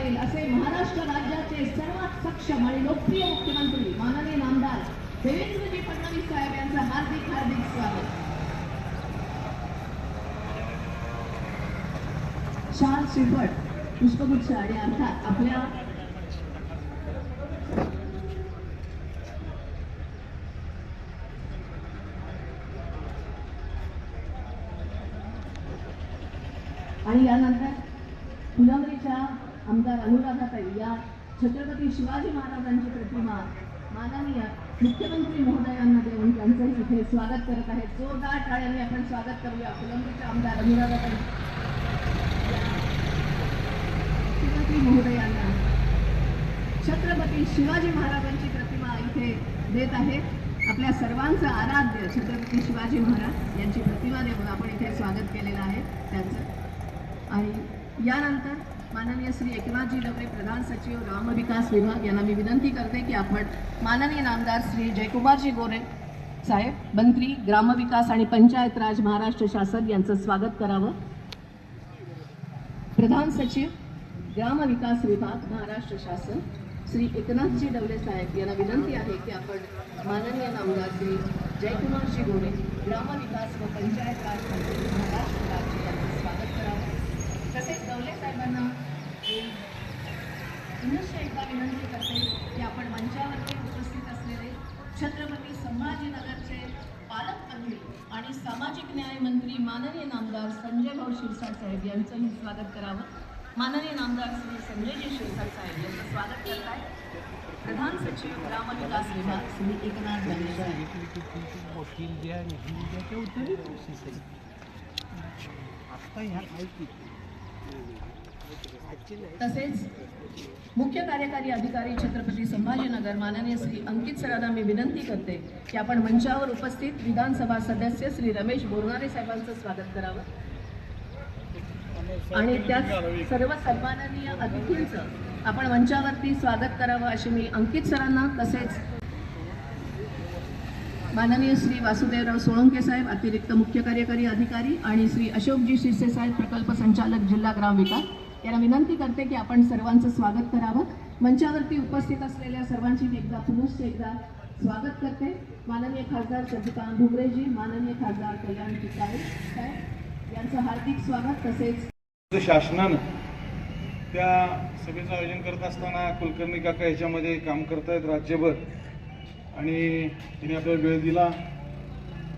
पाडेल असे महाराष्ट्र राज्याचे सर्वात सक्षम आणि लोकप्रिय मुख्यमंत्री माननीय नामदार देवेंद्रजी फडणवीस साहेब यांचं हार्दिक हार्दिक स्वागत. शाल श्रीफळ पुष्पगुच्छ आणि अर्थात आपल्या आणि यानंतर फुलंब्रीच्या आमदार अनुराधाताई या छत्रपती शिवाजी महाराजांची प्रतिमा माननीय मुख्यमंत्री महोदयांना देऊन त्यांचं इथे स्वागत करत आहेत. जोरदार टाळ्यांनी आपण स्वागत करूया फुलंब्रीच्या आमदार अनुराधाताई मुख्यमंत्री महोदयांना छत्रपती शिवाजी महाराजांची प्रतिमा इथे देत आहेत. आपल्या सर्वांचं आराध्य छत्रपती शिवाजी महाराज यांची प्रतिमा देऊन आपण इथे स्वागत केलेलं आहे त्यांचं. आणि यानंतर माननीय श्री एकनाथजी डवरे प्रधान सचिव ग्रामविकास विभाग यांना मी विनंती करते की आपण माननीय नामदार श्री जयकुमारजी गोरे साहेब मंत्री ग्रामविकास आणि पंचायत राज महाराष्ट्र शासन यांचं स्वागत करावं. प्रधान सचिव ग्रामविकास विभाग महाराष्ट्र शासन श्री एकनाथजी डवरे साहेब यांना विनंती आहे की आपण माननीय नामदार श्री जयकुमारजी गोरे ग्रामविकास व पंचायत राज मंत्री महाराष्ट्र राज्य यांचं स्वागत करावं. तसेच डवले साहेबांना पुनश्च एकदा विनंती करते की आपण मंचावरती उपस्थित असलेले छत्रपती संभाजीनगरचे पालकमंत्री आणि सामाजिक न्याय मंत्री माननीय नामदार संजय भाऊ शिरसाट साहेब यांचंही स्वागत करावं. माननीय नामदार श्री संजयजी शिरसाट साहेब यांचं स्वागत करत आहे. प्रधान सचिव ग्रामविकास विभाग श्री एकनाथ डवले साहेब. तसेच मुख्य कार्यकारी अधिकारी छत्रपती संभाजीनगर माननीय श्री अंकित सरांना मी विनंती करते की आपण मंचावर उपस्थित विधानसभा सदस्य श्री रमेश बोरनारे साहेबांचं स्वागत करावं. आणि त्याच सर्व सन्माननीय अतिथींचं आपण मंचावरती स्वागत करावं अशी मी अंकित सरांना तसेच माननीय श्री वासुदेवराव सोळंके साहेब अतिरिक्त मुख्य कार्यकारी अधिकारी आणि श्री अशोकजी शिरसे साहेब प्रकल्प संचालक जिल्हा ग्रामविकास यांना विनंती करते की आपण सर्वांचं स्वागत करावं. मंचावरती उपस्थित असलेल्या सर्वांची मी एकदा पुनश्च एकदा स्वागत करते. माननीय खासदार चंद्रकांत भुमरेजी माननीय खासदार कल्याण टिकाळे साहेब यांचं हार्दिक स्वागत. तसेच शासनानं त्या सभेचं आयोजन करत असताना कुलकर्णी काका याच्यामध्ये काम करतायत राज्यभर आणि तिने आपल्याला वेळ दिला.